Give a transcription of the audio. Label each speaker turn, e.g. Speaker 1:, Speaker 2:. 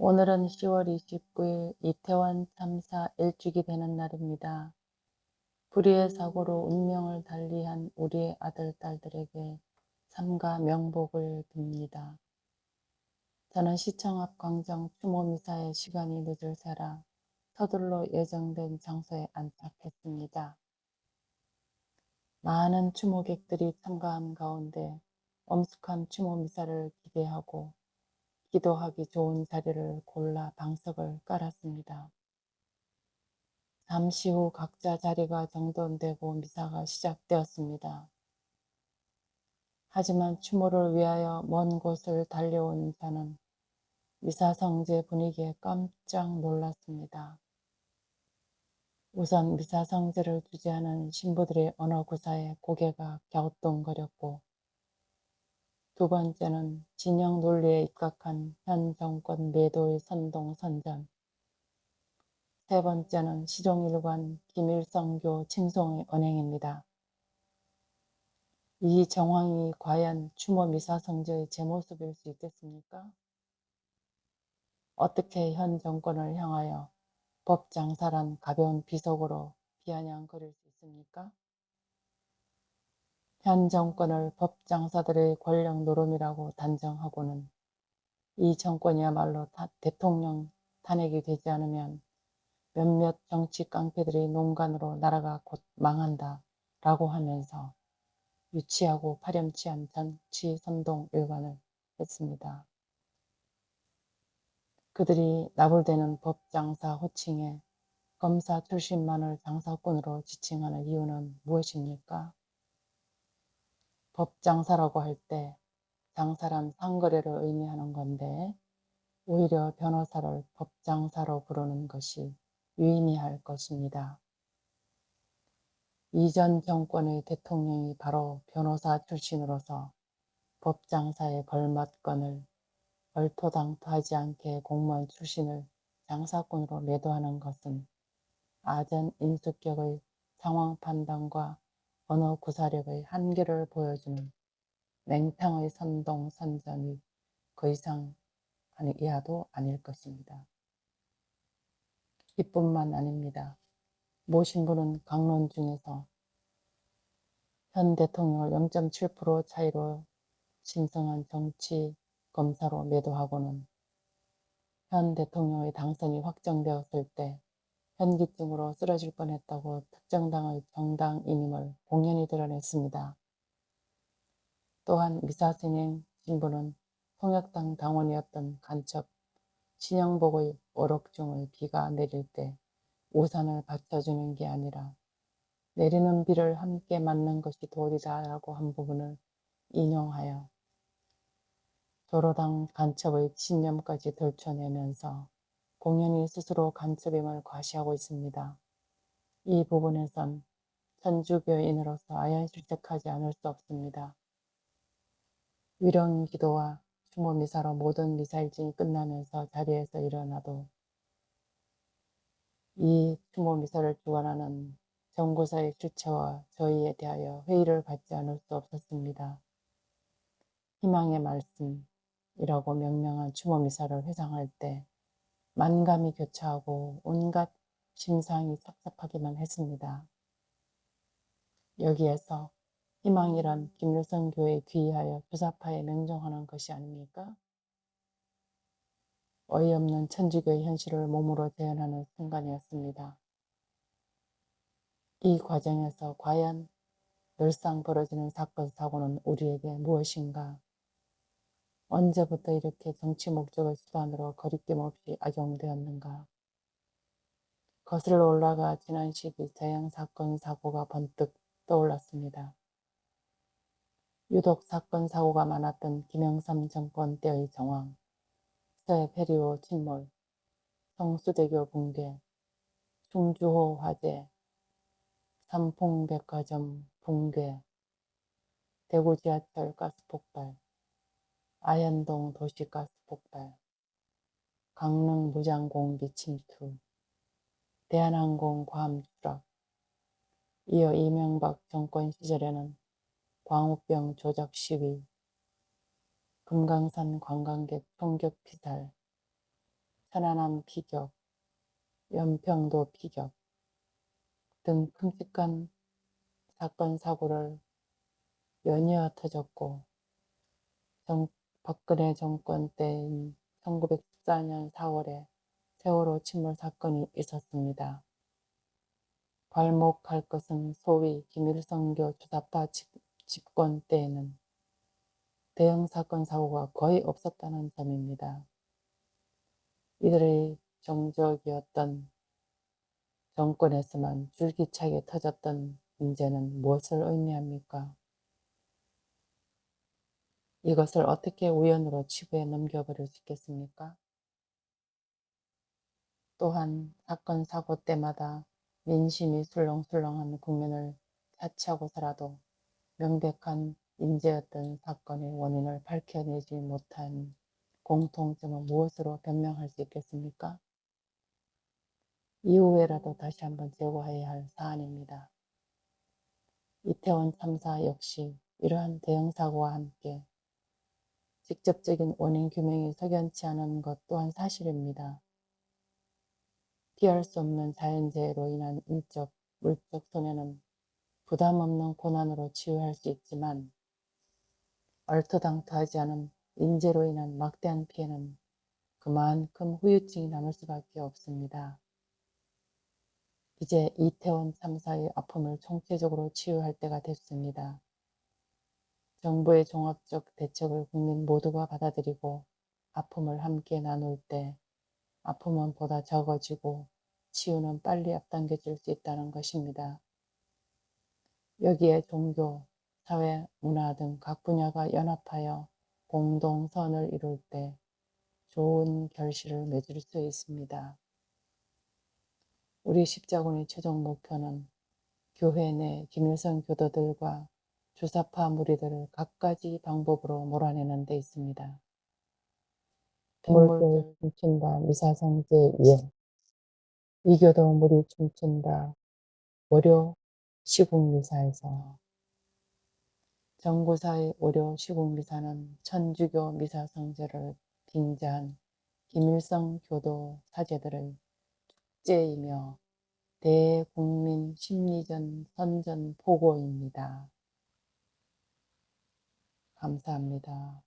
Speaker 1: 오늘은 10월 29일 이태원 참사 1주기 되는 날입니다. 불의의 사고로 운명을 달리한 우리의 아들, 딸들에게 삼가 명복을 빕니다. 저는 시청 앞 광장 추모 미사의 시간이 늦을 새라 서둘러 예정된 장소에 안착했습니다. 많은 추모객들이 참가한 가운데 엄숙한 추모 미사를 기대하고 기도하기 좋은 자리를 골라 방석을 깔았습니다. 잠시 후 각자 자리가 정돈되고 미사가 시작되었습니다. 하지만 추모를 위하여 먼 곳을 달려온 저는 미사 성제 분위기에 깜짝 놀랐습니다. 우선 미사 성제를 주재하는 신부들의 언어 구사에 고개가 갸우뚱거렸고, 두 번째는 진영 논리에 입각한 현 정권 매도의 선동선전, 세 번째는 시종일관 김일성교 침송의 언행입니다. 이 정황이 과연 추모 미사 성제의 제 모습일 수 있겠습니까? 어떻게 현 정권을 향하여 법장사란 가벼운 비속어로 비아냥거릴 수 있습니까? 현 정권을 법장사들의 권력 노름이라고 단정하고는 이 정권이야말로 대통령 탄핵이 되지 않으면 몇몇 정치 깡패들의 농간으로 나라가 곧 망한다 라고 하면서 유치하고 파렴치한 정치 선동 일관을 했습니다. 그들이 나불대는 법장사 호칭에 검사 출신만을 장사꾼으로 지칭하는 이유는 무엇입니까? 법장사라고 할 때 장사란 상거래를 의미하는 건데 오히려 변호사를 법장사로 부르는 것이 유의미할 것입니다. 이전 정권의 대통령이 바로 변호사 출신으로서 법장사에 걸맞건을 얼토당토하지 않게 공무원 출신을 장사꾼으로 매도하는 것은 아전 인수격의 상황 판단과 언어 구사력의 한계를 보여주는 맹탕의 선동선전이 그 이상 이하도 아닐 것입니다. 이뿐만 아닙니다. 모 신부는 강론 중에서 현 대통령을 0.7% 차이로 신성한 정치 검사로 매도하고는 현 대통령의 당선이 확정되었을 때 현기증으로 쓰러질 뻔했다고 특정당의 정당인임을 공연히 드러냈습니다. 또한 미사진행 신부는 통역당 당원이었던 간첩 신영복의 오록중의 비가 내릴 때 우산을 받쳐주는 게 아니라 내리는 비를 함께 맞는 것이 도리다라고 한 부분을 인용하여 조로당 간첩의 신념까지 들춰내면서 공연히 스스로 간첩임을 과시하고 있습니다. 이 부분에선 천주교인으로서 아연실색하지 않을 수 없습니다. 위령기도와 추모미사로 모든 미사일진이 끝나면서 자리에서 일어나도 이 추모미사를 주관하는 정고사의 주체와 저희에 대하여 회의를 받지 않을 수 없었습니다. 희망의 말씀이라고 명명한 추모미사를 회상할 때 만감이 교차하고 온갖 심상이 섭섭하기만 했습니다. 여기에서 희망이란 김일성 교회에 귀의하여 주사파에 맹종하는 것이 아닙니까? 어이없는 천주교의 현실을 몸으로 재현하는 순간이었습니다. 이 과정에서 과연 늘상 벌어지는 사건, 사고는 우리에게 무엇인가? 언제부터 이렇게 정치 목적의 수단으로 거리낌 없이 악용되었는가? 거슬러 올라가 지난 10일 재양 사건, 사고가 번뜩 떠올랐습니다. 유독 사건, 사고가 많았던 김영삼 정권 때의 정황, 서해 페리오 침몰, 성수대교 붕괴, 충주호 화재, 삼풍백화점 붕괴, 대구 지하철 가스폭발, 아현동 도시가스 폭발, 강릉 무장공비 침투, 대한항공 괌 추락, 이어 이명박 정권 시절에는 광우병 조작 시위, 금강산 관광객 총격 피살, 천안함 피격, 연평도 피격 등 끔찍한 사건 사고를 연이어 터졌고 박근혜 정권 때인 1914년 4월에 세월호 침몰 사건이 있었습니다. 괄목할 것은 소위 김일성교 주사파 집권 때에는 대형 사건 사고가 거의 없었다는 점입니다. 이들의 정적이었던 정권에서만 줄기차게 터졌던 문제는 무엇을 의미합니까? 이것을 어떻게 우연으로 치부해 넘겨버릴 수 있겠습니까? 또한 사건 사고 때마다 민심이 술렁술렁한 국면을 차치하고서라도 명백한 인재였던 사건의 원인을 밝혀내지 못한 공통점은 무엇으로 변명할 수 있겠습니까? 이후에라도 다시 한번 제고해야 할 사안입니다. 이태원 참사 역시 이러한 대형 사고와 함께 직접적인 원인 규명이 석연치 않은 것 또한 사실입니다. 피할 수 없는 자연재해로 인한 인적, 물적 손해는 부담 없는 고난으로 치유할 수 있지만 얼토당토하지 않은 인재로 인한 막대한 피해는 그만큼 후유증이 남을 수밖에 없습니다. 이제 이태원 참사의 아픔을 총체적으로 치유할 때가 됐습니다. 정부의 종합적 대책을 국민 모두가 받아들이고 아픔을 함께 나눌 때 아픔은 보다 적어지고 치유는 빨리 앞당겨질 수 있다는 것입니다. 여기에 종교, 사회, 문화 등 각 분야가 연합하여 공동선을 이룰 때 좋은 결실을 맺을 수 있습니다. 우리 십자군의 최종 목표는 교회 내 김일성 교도들과 주사파 무리들을 갖가지 방법으로 몰아내는 데 있습니다. 동물들 춤춘다 미사성 제2회 이교도 무리 춤춘다 월요 시국미사에서 정구사의 월요 시국미사는 천주교 미사성제를 빙자한 김일성 교도 사제들의 축제이며 대국민 심리전 선전포고입니다. 감사합니다.